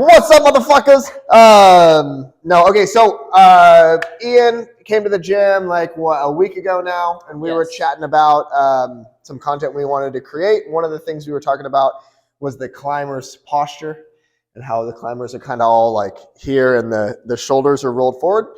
What's up, motherfuckers? No, okay, so Ian came to the gym like a week ago now, and we were chatting about some content we wanted to create. One of the things we were talking about was the climber's posture and how the climbers are kind of all like here and the shoulders are rolled forward.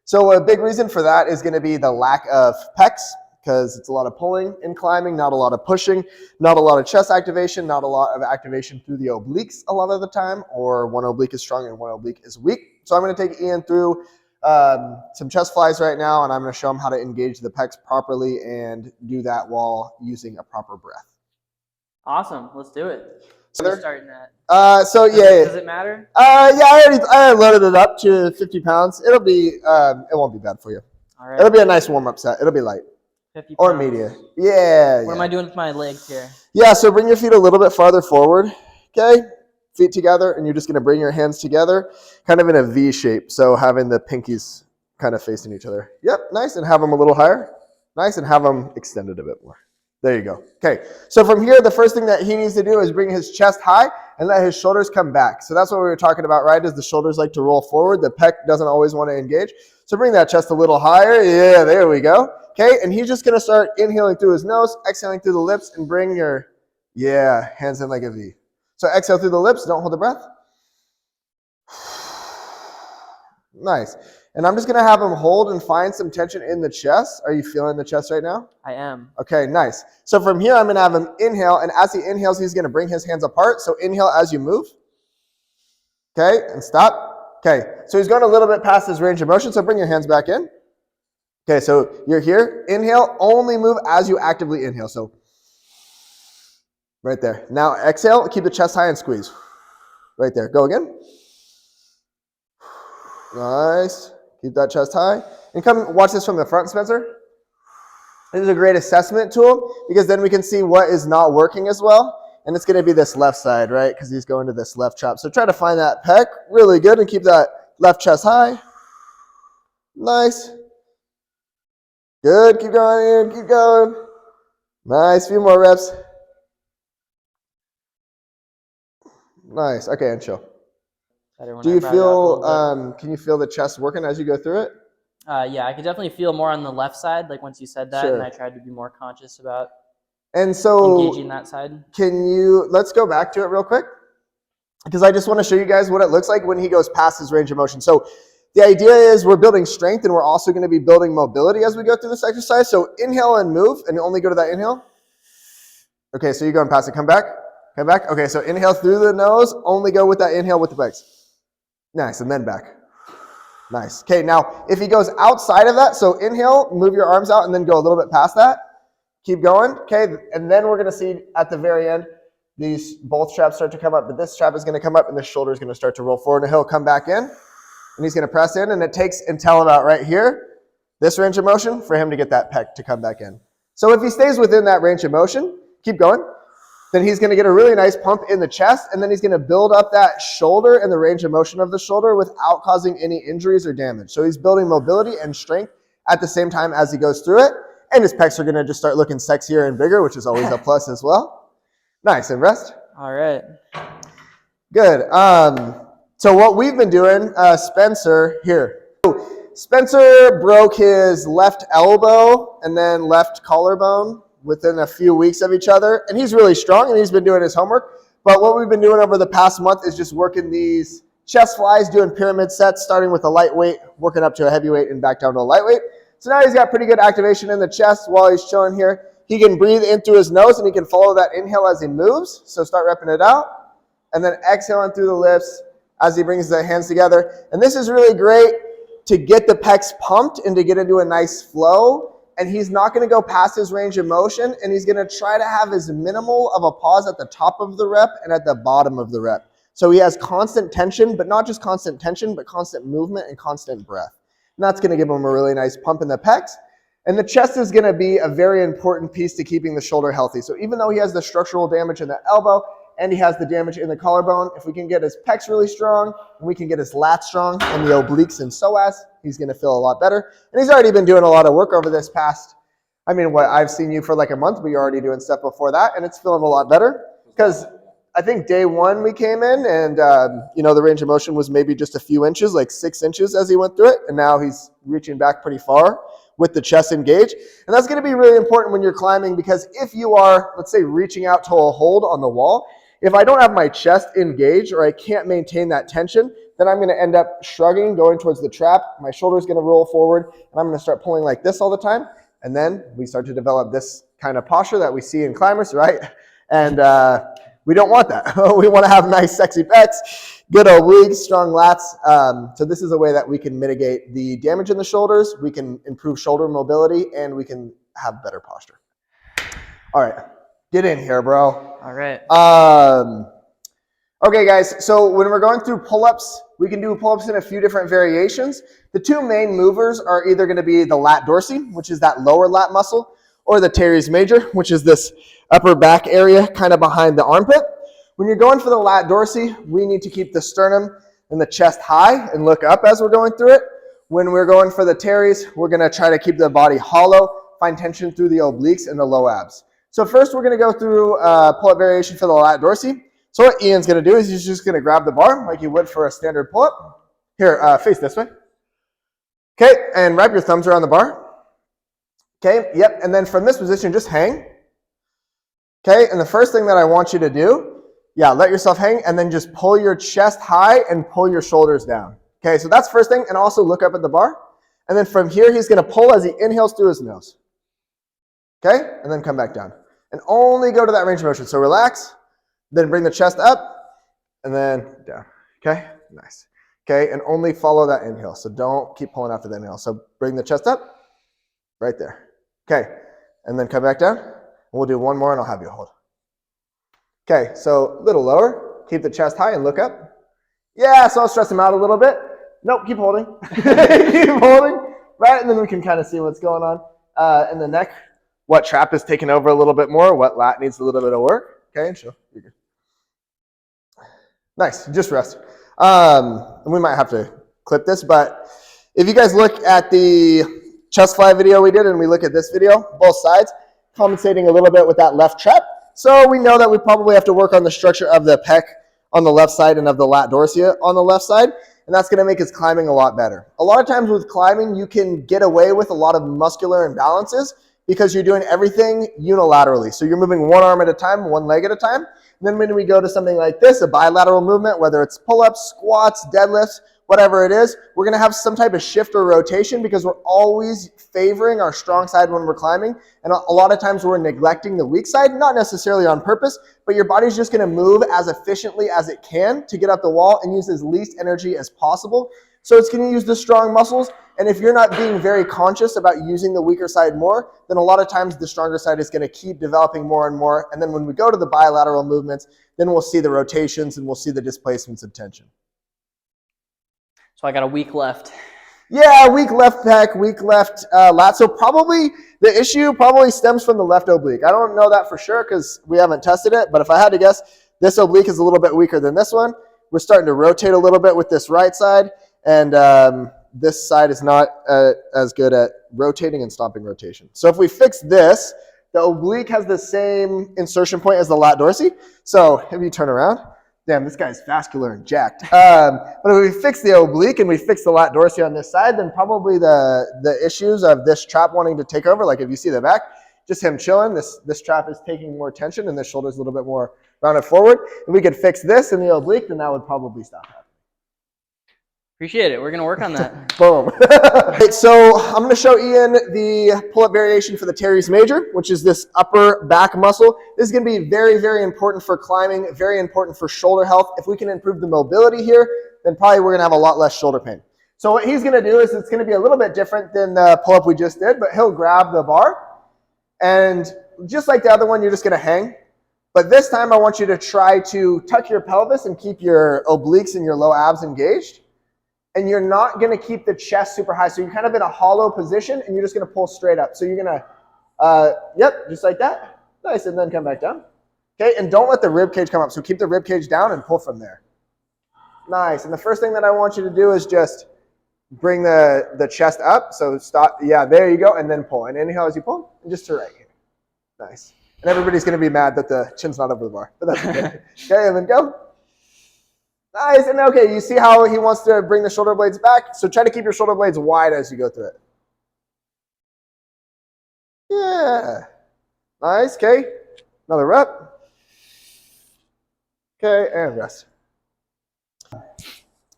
So a big reason for that is going to be the lack of pecs, because it's a lot of pulling in climbing, not a lot of pushing, not a lot of chest activation, not a lot of activation through the obliques a lot of the time, or one oblique is strong and one oblique is weak. So I'm going to take Ian through some chest flies right now, and I'm going to show him how to engage the pecs properly and do that while using a proper breath. Awesome, let's do it. So starting that. Does it matter? I loaded it up to 50 pounds. It'll be it won't be bad for you. All right. It'll be a nice warm-up set. It'll be light. 50 pounds. Or media. Yeah. What am I doing with my legs here? Yeah, so bring your feet a little bit farther forward, okay? Feet together, and you're just going to bring your hands together, kind of in a V shape, so having the pinkies kind of facing each other. Yep, nice, and have them a little higher. Nice, and have them extended a bit more. There you go. Okay, so from here, the first thing that he needs to do is bring his chest high and let his shoulders come back. So that's what we were talking about, right, is the shoulders like to roll forward. The pec doesn't always want to engage. So bring that chest a little higher. Yeah, there we go. Okay, and he's just going to start inhaling through his nose, exhaling through the lips, and bring your, hands in like a V. So exhale through the lips, don't hold the breath. Nice. And I'm just going to have him hold and find some tension in the chest. Are you feeling the chest right now? I am. Okay, nice. So from here, I'm going to have him inhale, and as he inhales, he's going to bring his hands apart. So inhale as you move. Okay, and stop. Okay, so he's going a little bit past his range of motion, so bring your hands back in. Okay, so you're here. Inhale, only move as you actively inhale. So right there. Now exhale, keep the chest high and squeeze. Right there. Go again. Nice. Keep that chest high. And come watch this from the front, Spencer. This is a great assessment tool because then we can see what is not working as well. And it's going to be this left side, right? Because he's going to this left chop. So try to find that pec really good and keep that left chest high. Nice. Good, keep going, Ian, keep going. Nice, few more reps. Nice, okay, and chill. Do you feel, can you feel the chest working as you go through it? Yeah, I could definitely feel more on the left side, like once you said that, and I tried to be more conscious about engaging that side. Let's go back to it real quick, because I just want to show you guys what it looks like when he goes past his range of motion. So the idea is we're building strength and we're also going to be building mobility as we go through this exercise. So inhale and move and only go to that inhale. Okay, so you're going past it. Come back. Come back. Okay, so inhale through the nose. Only go with that inhale with the legs. Nice, and then back. Nice. Okay, now if he goes outside of that, so inhale, move your arms out and then go a little bit past that. Keep going. Okay, and then we're going to see at the very end, both straps start to come up, but this strap is going to come up and the shoulder is going to start to roll forward and he'll come back in. And he's going to press in, and it takes until about right here, this range of motion, for him to get that pec to come back in. So if he stays within that range of motion, keep going, then he's going to get a really nice pump in the chest, and then he's going to build up that shoulder and the range of motion of the shoulder without causing any injuries or damage. So he's building mobility and strength at the same time as he goes through it, and his pecs are going to just start looking sexier and bigger, which is always a plus as well. Nice, and rest. All right. Good. So what we've been doing, Spencer, here. Spencer broke his left elbow and then left collarbone within a few weeks of each other. And he's really strong and he's been doing his homework. But what we've been doing over the past month is just working these chest flies, doing pyramid sets, starting with a lightweight, working up to a heavyweight and back down to a lightweight. So now he's got pretty good activation in the chest while he's chilling here. He can breathe in through his nose and he can follow that inhale as he moves. So start repping it out. And then exhaling through the lips as he brings the hands together. And this is really great to get the pecs pumped and to get into a nice flow. And he's not going to go past his range of motion, and he's going to try to have as minimal of a pause at the top of the rep and at the bottom of the rep. So he has constant tension, but not just constant tension, but constant movement and constant breath. And that's going to give him a really nice pump in the pecs. And the chest is going to be a very important piece to keeping the shoulder healthy. So even though he has the structural damage in the elbow, and he has the damage in the collarbone, if we can get his pecs really strong, and we can get his lats strong, and the obliques and psoas, he's going to feel a lot better. And he's already been doing a lot of work over this past, I've seen you for like a month, but you're already doing stuff before that, and it's feeling a lot better. Because I think day one we came in and, you know, the range of motion was maybe just a few inches, like 6 inches as he went through it. And now he's reaching back pretty far with the chest engaged. And that's going to be really important when you're climbing, because if you are, let's say, reaching out to a hold on the wall, if I don't have my chest engaged or I can't maintain that tension, then I'm going to end up shrugging, going towards the trap. My shoulder's going to roll forward, and I'm going to start pulling like this all the time. And then we start to develop this kind of posture that we see in climbers, right? And we don't want that. We want to have nice, sexy pecs, good obliques, strong lats. So this is a way that we can mitigate the damage in the shoulders. We can improve shoulder mobility, and we can have better posture. All right, get in here, bro. All right. Okay, guys, so when we're going through pull-ups, we can do pull-ups in a few different variations. The two main movers are either going to be the lat dorsi, which is that lower lat muscle, or the teres major, which is this upper back area kind of behind the armpit. When you're going for the lat dorsi, we need to keep the sternum and the chest high and look up as we're going through it. When we're going for the teres, we're going to try to keep the body hollow, find tension through the obliques and the low abs. So first we're going to go through pull-up variation for the lat dorsi. So what Ian's going to do is he's just going to grab the bar like you would for a standard pull-up. Here, face this way. Okay, and wrap your thumbs around the bar. Okay, yep, and then from this position, just hang. Okay, and the first thing that I want you to do, yeah, let yourself hang, and then just pull your chest high and pull your shoulders down. Okay, so that's first thing, and also look up at the bar. And then from here, he's going to pull as he inhales through his nose. Okay, and then come back down. And only go to that range of motion. So relax, then bring the chest up, and then down. Okay, nice. Okay, and only follow that inhale. So don't keep pulling after the inhale. So bring the chest up, right there. Okay, and then come back down. We'll do one more and I'll have you hold. Okay, so a little lower. Keep the chest high and look up. Yeah, so I'll stress him out a little bit. Nope, keep holding. Keep holding. Right, and then we can kind of see what's going on in the neck. What trap is taking over a little bit more, what lat needs a little bit of work. Okay, and show. You're good. Nice, just rest. And we might have to clip this, but if you guys look at the chest fly video we did and we look at this video, both sides, compensating a little bit with that left trap. So we know that we probably have to work on the structure of the pec on the left side and of the lat dorsi on the left side, and that's going to make his climbing a lot better. A lot of times with climbing, you can get away with a lot of muscular imbalances because you're doing everything unilaterally. So you're moving one arm at a time, one leg at a time. And then when we go to something like this, a bilateral movement, whether it's pull-ups, squats, deadlifts, whatever it is, we're going to have some type of shift or rotation because we're always favoring our strong side when we're climbing. And a lot of times we're neglecting the weak side, not necessarily on purpose, but your body's just going to move as efficiently as it can to get up the wall and use as least energy as possible. So it's going to use the strong muscles. And if you're not being very conscious about using the weaker side more, then a lot of times the stronger side is going to keep developing more and more. And then when we go to the bilateral movements, then we'll see the rotations and we'll see the displacements of tension. So I got a week left. Yeah, weak left pec, weak left lat. So probably the issue probably stems from the left oblique. I don't know that for sure because we haven't tested it. But if I had to guess, this oblique is a little bit weaker than this one. We're starting to rotate a little bit with this right side. And this side is not as good at rotating and stopping rotation. So if we fix this, the oblique has the same insertion point as the lat dorsi. So if you turn around, damn, this guy's vascular and jacked. But if we fix the oblique and we fix the lat dorsi on this side, then probably the issues of this trap wanting to take over, like if you see the back, just him chilling, this trap is taking more tension and this shoulder's a little bit more rounded forward. If we could fix this in the oblique, then that would probably stop happening. Appreciate it. We're going to work on that. Boom. Okay, so I'm going to show Ian the pull-up variation for the teres major, which is this upper back muscle. This is going to be very, very important for climbing, very important for shoulder health. If we can improve the mobility here, then probably we're going to have a lot less shoulder pain. So what he's going to do is it's going to be a little bit different than the pull-up we just did, but he'll grab the bar, and just like the other one, you're just going to hang. But this time I want you to try to tuck your pelvis and keep your obliques and your low abs engaged. And you're not going to keep the chest super high. So you're kind of in a hollow position, and you're just going to pull straight up. So you're going to, yep, just like that. Nice, and then come back down. Okay, and don't let the rib cage come up. So keep the rib cage down and pull from there. Nice, and the first thing that I want you to do is just bring the chest up. So stop, yeah, there you go, and then pull. And inhale as you pull, and just to right here. Nice. And everybody's going to be mad that the chin's not over the bar, but that's okay. Okay, and then go. Nice, and okay, you see how he wants to bring the shoulder blades back? So try to keep your shoulder blades wide as you go through it. Yeah. Nice, okay. Another rep. Okay, and rest.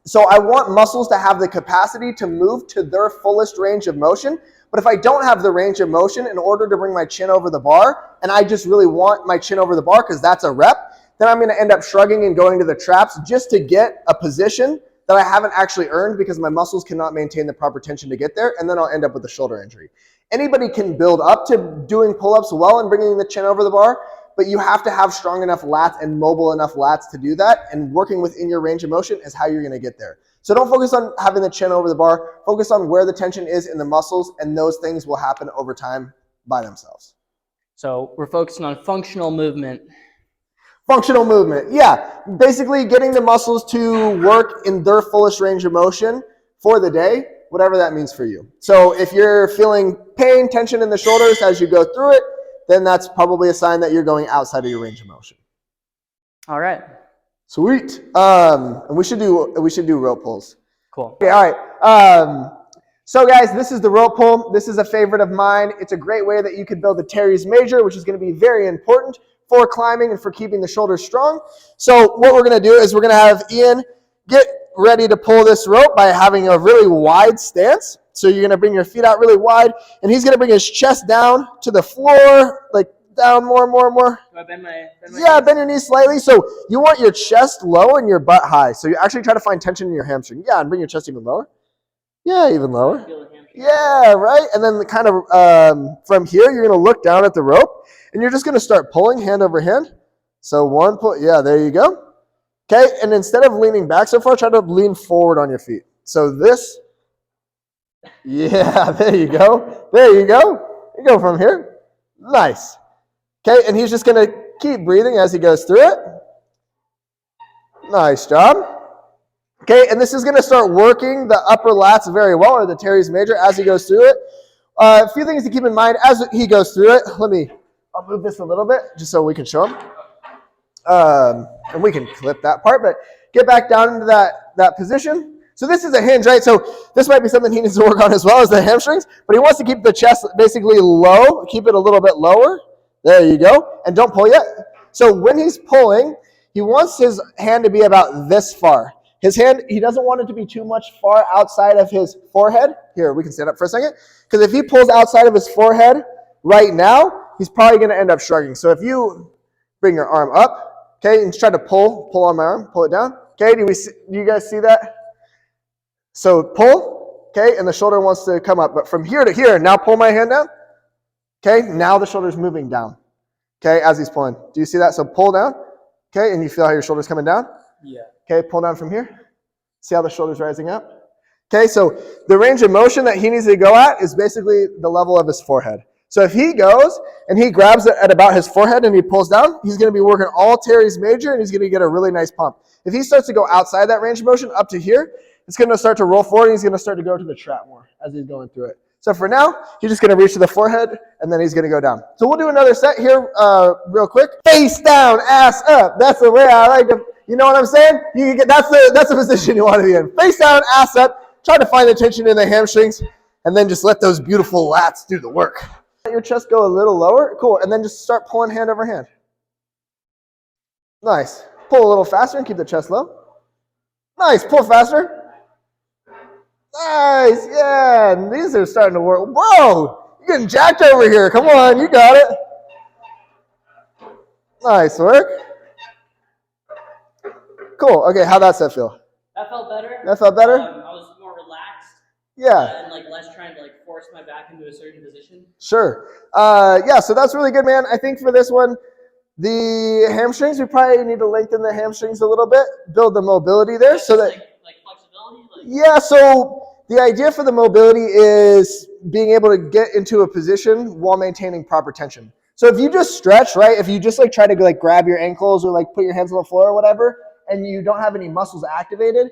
So I want muscles to have the capacity to move to their fullest range of motion. But if I don't have the range of motion in order to bring my chin over the bar, and I just really want my chin over the bar because that's a rep, then I'm going to end up shrugging and going to the traps just to get a position that I haven't actually earned because my muscles cannot maintain the proper tension to get there, and then I'll end up with a shoulder injury. Anybody can build up to doing pull-ups well and bringing the chin over the bar, but you have to have strong enough lats and mobile enough lats to do that, and working within your range of motion is how you're going to get there. So don't focus on having the chin over the bar. Focus on where the tension is in the muscles, and those things will happen over time by themselves. So we're focusing on functional movement. Functional movement, yeah. Basically getting the muscles to work in their fullest range of motion for the day, whatever that means for you. So if you're feeling pain, tension in the shoulders as you go through it, then that's probably a sign that you're going outside of your range of motion. All right. Sweet. And we should do rope pulls. Cool. Okay, all right. So guys, this is the rope pull. This is a favorite of mine. It's a great way that you could build the teres major, which is going to be very important for climbing and for keeping the shoulders strong. So what we're going to do is we're going to have Ian get ready to pull this rope by having a really wide stance. So you're going to bring your feet out really wide, and he's going to bring his chest down to the floor, like down more and more and more. Do I bend my knees? Bend your knees slightly. So you want your chest low and your butt high. So you actually try to find tension in your hamstring. Yeah, and bring your chest even lower. Yeah, even lower. Yeah, right. And then kind of from here, you're going to look down at the rope, and you're just going to start pulling hand over hand. So one pull. Yeah, there you go. Okay, and instead of leaning back so far, try to lean forward on your feet. So this. Yeah, there you go. There you go. You go from here. Nice. Okay, and he's just going to keep breathing as he goes through it. Nice job. Okay, and this is going to start working the upper lats very well, or the teres major, as he goes through it. A few things to keep in mind as he goes through it. I'll move this a little bit just so we can show him. And we can clip that part, but get back down into that position. So this is a hinge, right? So this might be something he needs to work on as well as the hamstrings, but he wants to keep the chest basically low, keep it a little bit lower. There you go. And don't pull yet. So when he's pulling, he wants his hand to be about this far. His hand, he doesn't want it to be too much far outside of his forehead. Here, we can stand up for a second. Because if he pulls outside of his forehead right now, he's probably going to end up shrugging. So if you bring your arm up, okay, and try to pull on my arm, pull it down. Okay, do you guys see that? So pull, okay, and the shoulder wants to come up. But from here to here, now pull my hand down. Okay, now the shoulder's moving down. Okay, as he's pulling. Do you see that? So pull down. Okay, and you feel how your shoulder's coming down? Yeah. Okay, pull down from here. See how the shoulder's rising up? Okay, so the range of motion that he needs to go at is basically the level of his forehead. So if he goes and he grabs it at about his forehead and he pulls down, he's going to be working all teres major and he's going to get a really nice pump. If he starts to go outside that range of motion up to here, it's going to start to roll forward and he's going to start to go to the trap more as he's going through it. So for now, he's just going to reach to the forehead and then he's going to go down. So we'll do another set here real quick. Face down, ass up. That's the way I like to, you know what I'm saying? That's the position you want to be in. Face down, ass up. Try to find the tension in the hamstrings and then just let those beautiful lats do the work. Let your chest go a little lower. Cool. And then just start pulling hand over hand. Nice. Pull a little faster and keep the chest low. Nice. Pull faster. Nice. Yeah. And these are starting to work. Whoa. You're getting jacked over here. Come on. You got it. Nice work. Cool. Okay. How'd that set feel? That felt better. That felt better? I was more relaxed. Yeah. And less trying to force my back into a certain position. Sure. Yeah, so that's really good, man. I think for this one, the hamstrings, we probably need to lengthen the hamstrings a little bit, build the mobility there. So that flexibility? Yeah, so the idea for the mobility is being able to get into a position while maintaining proper tension. So if you just stretch, right, if you just try to grab your ankles or put your hands on the floor or whatever, and you don't have any muscles activated,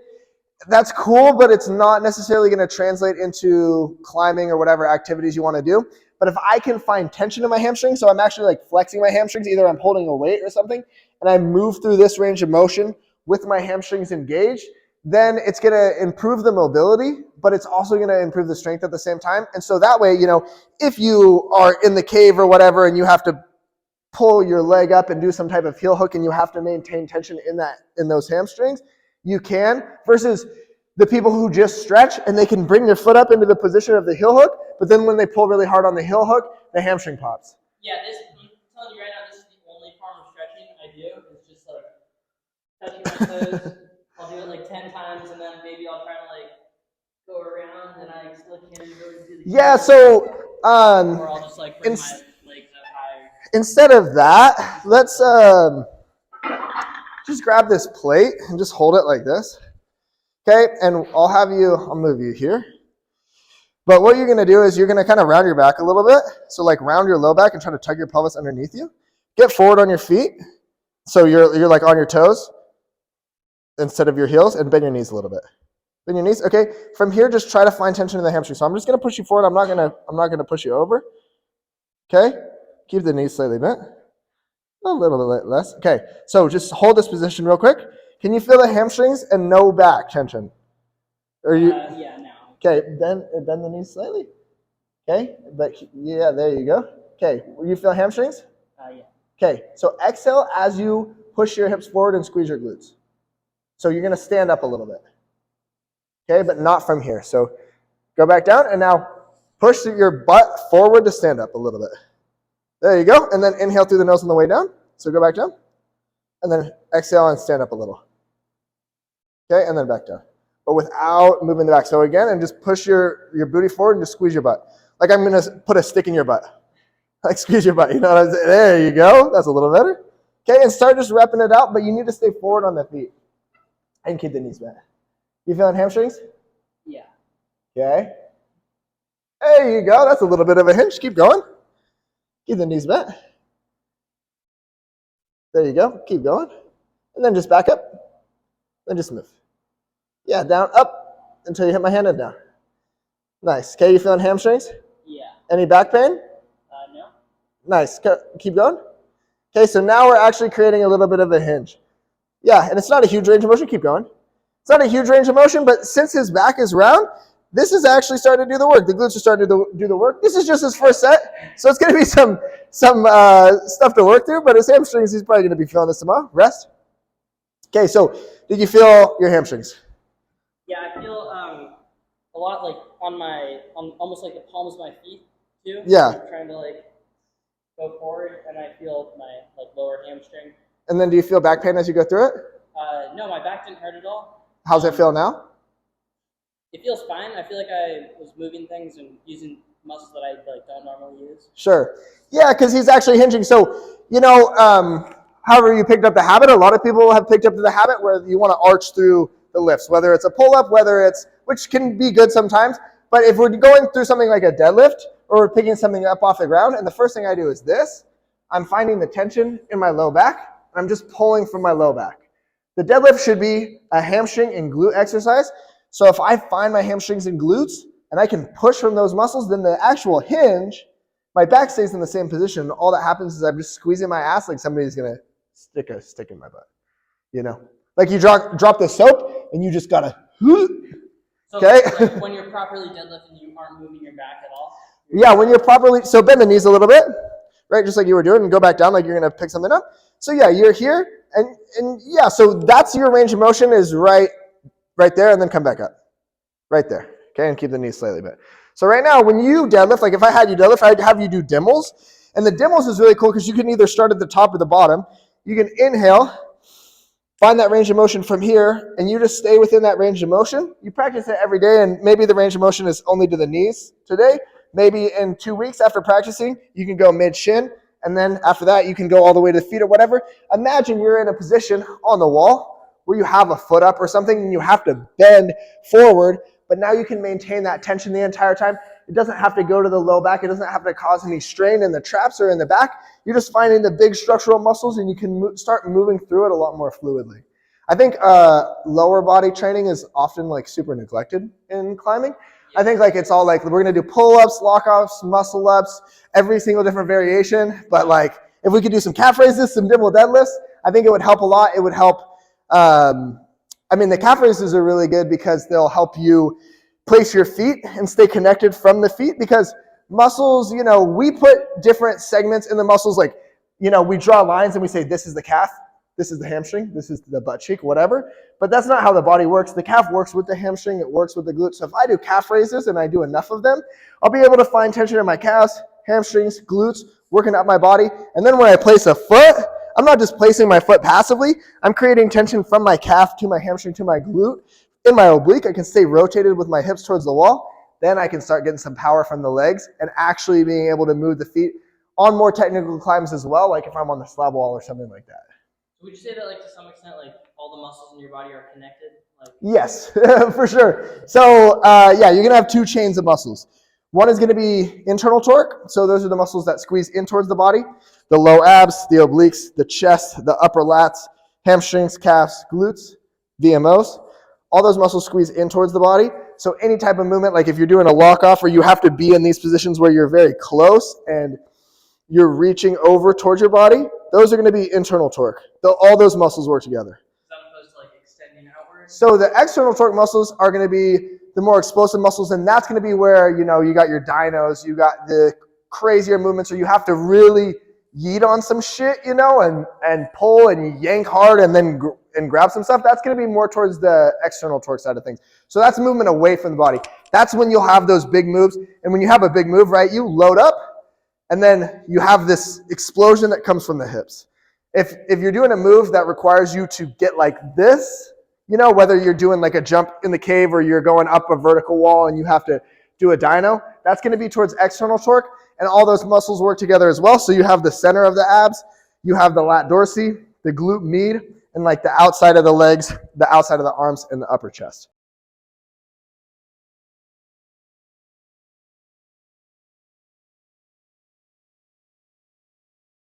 that's cool, but it's not necessarily going to translate into climbing or whatever activities you want to do. But if I can find tension in my hamstrings, so I'm actually like flexing my hamstrings, either I'm holding a weight or something, and I move through this range of motion with my hamstrings engaged, then it's going to improve the mobility, but it's also going to improve the strength at the same time. And so that way, you know, if you are in the cave or whatever and you have to pull your leg up and do some type of heel hook and you have to maintain tension in those hamstrings, you can, versus the people who just stretch and they can bring their foot up into the position of the heel hook, but then when they pull really hard on the heel hook, the hamstring pops. Yeah, I'm telling you right now, this is the only form of stretching I do. It's just like touching my toes. I'll do it like 10 times, and then maybe I'll try to like go around, and I still can't really do the yeah, so or I'll just like bring my legs up higher. Instead of that, let's just grab this plate and just hold it like this. Okay, and I'll move you here. But what you're gonna do is you're gonna kind of round your back a little bit. So like round your low back and try to tug your pelvis underneath you. Get forward on your feet. So you're like on your toes instead of your heels, and bend your knees a little bit. Bend your knees. Okay. From here, just try to find tension in the hamstring. So I'm just gonna push you forward. I'm not gonna push you over. Okay. Keep the knees slightly bent. A little bit less. Okay. So just hold this position real quick. Can you feel the hamstrings and no back tension? Yeah, no. Okay. Bend the knees slightly. Okay. But yeah, there you go. Okay. You feel hamstrings? Yeah. Okay. So exhale as you push your hips forward and squeeze your glutes. So you're going to stand up a little bit. Okay, but not from here. So go back down and now push your butt forward to stand up a little bit. There you go. And then inhale through the nose on the way down. So go back down. And then exhale and stand up a little. Okay, and then back down. But without moving the back. So again, and just push your booty forward and just squeeze your butt. Like I'm going to put a stick in your butt. Like squeeze your butt. You know what I'm saying? There you go. That's a little better. Okay, and start just repping it out, but you need to stay forward on the feet. And keep the knees bent. You feeling hamstrings? Yeah. Okay. There you go. That's a little bit of a hinge. Keep going. Keep the knees bent. There you go. Keep going. And then just back up. Then just move. Yeah, down, up, until you hit my hand and down. Nice. Okay, you feeling hamstrings? Yeah. Any back pain? No. Nice. Keep going. Okay, so now we're actually creating a little bit of a hinge. Yeah, and it's not a huge range of motion. Keep going. It's not a huge range of motion, but since his back is round, this is actually starting to do the work. The glutes are starting to do the work. This is just his first set, so it's going to be some stuff to work through, but his hamstrings, he's probably going to be feeling this tomorrow. Rest. Okay, so did you feel your hamstrings? Yeah, I feel a lot like on almost like the palms of my feet too. Yeah. I'm trying to like go forward, and I feel my like lower hamstring. And then do you feel back pain as you go through it? No, my back didn't hurt at all. How's it feel now? It feels fine. I feel like I was moving things and using muscles that I like don't normally use. Sure. Yeah, because he's actually hinging. So, you know, however you picked up the habit, a lot of people have picked up the habit where you want to arch through the lifts, whether it's a pull-up, which can be good sometimes, but if we're going through something like a deadlift or we're picking something up off the ground, and the first thing I do is this, I'm finding the tension in my low back, and I'm just pulling from my low back. The deadlift should be a hamstring and glute exercise. So if I find my hamstrings and glutes and I can push from those muscles, then the actual hinge, my back stays in the same position. All that happens is I'm just squeezing my ass like somebody's going to stick a stick in my butt. You know, like you drop the soap and you just got to, okay? So like when you're properly deadlifting, you aren't moving your back at all? Yeah, when you're properly, so bend the knees a little bit, right? Just like you were doing, and go back down like you're going to pick something up. So yeah, you're here, and yeah, so that's your range of motion is right there, and then come back up. Right there, okay? And keep the knees slightly bent. So right now, when you deadlift, like if I had you deadlift, I'd have you do dimmels. And the dimmels is really cool because you can either start at the top or the bottom. You can inhale, find that range of motion from here, and you just stay within that range of motion. You practice it every day, and maybe the range of motion is only to the knees today. Maybe in 2 weeks after practicing, you can go mid-shin. And then after that, you can go all the way to the feet or whatever. Imagine you're in a position on the wall where you have a foot up or something and you have to bend forward, but now you can maintain that tension the entire time. It doesn't have to go to the low back. It doesn't have to cause any strain in the traps or in the back. You're just finding the big structural muscles and you can start moving through it a lot more fluidly. I think lower body training is often like super neglected in climbing. I think like it's all like, we're going to do pull-ups, lock-ups, muscle-ups, every single different variation. But like, if we could do some calf raises, some dimple deadlifts, I think it would help a lot. It would help. I mean, the calf raises are really good because they'll help you place your feet and stay connected from the feet, because muscles, you know, we put different segments in the muscles. Like, you know, we draw lines and we say, this is the calf, this is the hamstring, this is the butt cheek, whatever. But that's not how the body works. The calf works with the hamstring, it works with the glute. So if I do calf raises and I do enough of them, I'll be able to find tension in my calves, hamstrings, glutes, working out my body. And then when I place a foot, I'm not just placing my foot passively, I'm creating tension from my calf to my hamstring to my glute. In my oblique, I can stay rotated with my hips towards the wall. Then I can start getting some power from the legs and actually being able to move the feet on more technical climbs as well, like if I'm on the slab wall or something like that. Would you say that, like, to some extent, like, all the muscles in your body are connected? Like, yes, for sure. So yeah, you're gonna have two chains of muscles. One is gonna be internal torque. So those are the muscles that squeeze in towards the body. The low abs, the obliques, the chest, the upper lats, hamstrings, calves, glutes, VMOs. All those muscles squeeze in towards the body. So any type of movement, like if you're doing a walk off, or you have to be in these positions where you're very close and you're reaching over towards your body, those are going to be internal torque. All those muscles work together. Is that opposed to like extending outwards? So the external torque muscles are going to be the more explosive muscles, and that's going to be where, you know, you got your dynos, you got the crazier movements where you have to really yeet on some shit, you know, and pull and yank hard and then grab some stuff. That's going to be more towards the external torque side of things. So that's movement away from the body. That's when you'll have those big moves. And when you have a big move, right, you load up and then you have this explosion that comes from the hips. If you're doing a move that requires you to get like this, you know, whether you're doing like a jump in the cave or you're going up a vertical wall and you have to do a dyno, that's going to be towards external torque. And all those muscles work together as well. So you have the center of the abs, you have the lat dorsi, the glute med, and like the outside of the legs, the outside of the arms, and the upper chest.